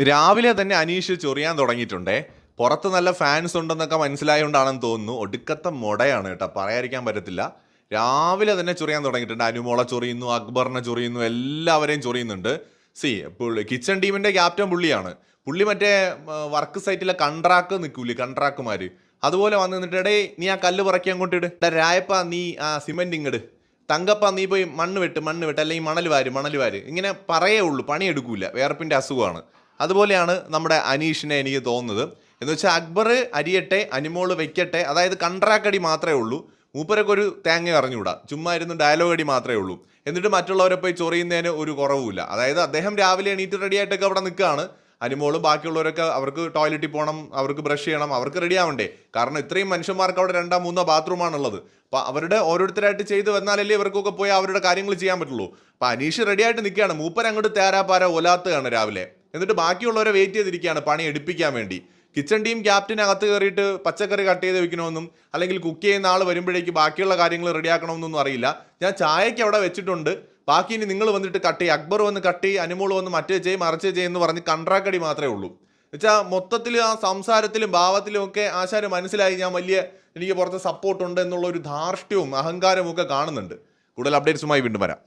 രാവിലെ തന്നെ അനീഷ് ചൊറിയാൻ തുടങ്ങിയിട്ടുണ്ടേ. പുറത്ത് നല്ല ഫാൻസ് ഉണ്ടെന്നൊക്കെ മനസ്സിലായതുകൊണ്ടാണെന്ന് തോന്നുന്നു. ഒടുക്കത്തെ മുടയാണ് കേട്ടോ, പറയാതിരിക്കാൻ പറ്റത്തില്ല. രാവിലെ തന്നെ ചൊറിയാൻ തുടങ്ങിയിട്ടുണ്ട്. അനുമോളെ ചൊറിയുന്നു, അക്ബറിനെ ചൊറിയുന്നു, എല്ലാവരെയും ചൊറിയുന്നുണ്ട്. കിച്ചൺ ടീമിന്റെ ക്യാപ്റ്റൻ പുള്ളിയാണ്. പുള്ളി മറ്റേ വർക്ക് സൈറ്റിലെ കൺട്രാക്ട് നിൽക്കൂലേ, കൺട്രാക്ടുമാർ അതുപോലെ വന്ന് നിന്നിട്ട് നീ ആ കല്ല് പറക്കി അങ്ങോട്ട് ഇട്, രായപ്പ നീ ആ സിമെന്റ് ഇങ്ങട്, തങ്കപ്പ നീ പോയി മണ്ണ് വെട്ട് അല്ലെങ്കിൽ മണൽ വാര് ഇങ്ങനെ പറയേ ഉള്ളൂ, പണിയെടുക്കൂല. വേർപ്പിന്റെ അസുഖമാണ്. അതുപോലെയാണ് നമ്മുടെ അനീഷിനെ എനിക്ക് തോന്നുന്നത്. എന്ന് വെച്ചാൽ അക്ബർ അരിയട്ടെ, അനുമോള് വെക്കട്ടെ, അതായത് കൺട്രാക്ട് അടി മാത്രമേ ഉള്ളൂ. മൂപ്പരൊക്കെ ഒരു തേങ്ങ അറിഞ്ഞുകൂടാ, ചുമ്മാ ഇരുന്ന് ഡയലോഗ് അടി മാത്രമേ ഉള്ളൂ. എന്നിട്ട് മറ്റുള്ളവരെ പോയി ചൊറിയുന്നതിന് ഒരു കുറവുമില്ല. അതായത് അദ്ദേഹം രാവിലെ എണീറ്റ് റെഡി ആയിട്ടൊക്കെ അവിടെ നിൽക്കുകയാണ്. അനുമോളും ബാക്കിയുള്ളവരൊക്കെ അവർക്ക് ടോയ്ലറ്റിൽ പോകണം, അവർക്ക് ബ്രഷ് ചെയ്യണം, അവർക്ക് റെഡി ആവണ്ടേ. കാരണം ഇത്രയും മനുഷ്യന്മാർക്ക് അവിടെ 2-3 ബാത്റൂമാണുള്ളത്. അപ്പോൾ അവരുടെ ഓരോരുത്തരായിട്ട് ചെയ്ത് വന്നാലല്ലേ ഇവർക്കൊക്കെ പോയി അവരുടെ കാര്യങ്ങൾ ചെയ്യാൻ പറ്റുള്ളൂ. അപ്പോൾ അനീഷ് റെഡി ആയിട്ട് നിൽക്കുകയാണ്. മൂപ്പർ അങ്ങോട്ട് തേരാപ്പാര ഒലാത്തുകയാണ് രാവിലെ. എന്നിട്ട് ബാക്കിയുള്ളവരെ വെയിറ്റ് ചെയ്തിരിക്കുകയാണ് പണി എടുപ്പിക്കാൻ വേണ്ടി. കിച്ചൺ ടീം ക്യാപ്റ്റനകത്ത് കയറിയിട്ട് പച്ചക്കറി കട്ട് ചെയ്ത് വെക്കണമെന്നും അല്ലെങ്കിൽ കുക്ക് ചെയ്യുന്ന ആൾ വരുമ്പോഴേക്ക് ബാക്കിയുള്ള കാര്യങ്ങൾ റെഡിയാക്കണമെന്നൊന്നും അറിയില്ല. ഞാൻ ചായയ്ക്ക് അവിടെ വെച്ചിട്ടുണ്ട്, ബാക്കി ഇനി നിങ്ങൾ വന്നിട്ട് കട്ട് ചെയ്യും, അക്ബർ വന്ന് കട്ട് ചെയ്യും, അനുമോൾ വന്ന് മറ്റേ ചെയ്യും, മറിച്ച് ചെയ്യുമെന്ന് പറഞ്ഞ് കൺട്രാക്ട് അടി മാത്രമേ ഉള്ളൂ. എന്നുവെച്ചാൽ മൊത്തത്തിൽ ആ സംസാരത്തിലും ഭാവത്തിലും ഒക്കെ ആശാന് മനസ്സിലായി എനിക്ക് പുറത്ത് സപ്പോർട്ട് ഉണ്ട് എന്നുള്ള ഒരു ധാർഷ്ട്യവും അഹങ്കാരവും ഒക്കെ കാണുന്നുണ്ട്. കൂടുതൽ അപ്ഡേറ്റ്സുമായി വീണ്ടും വരാം.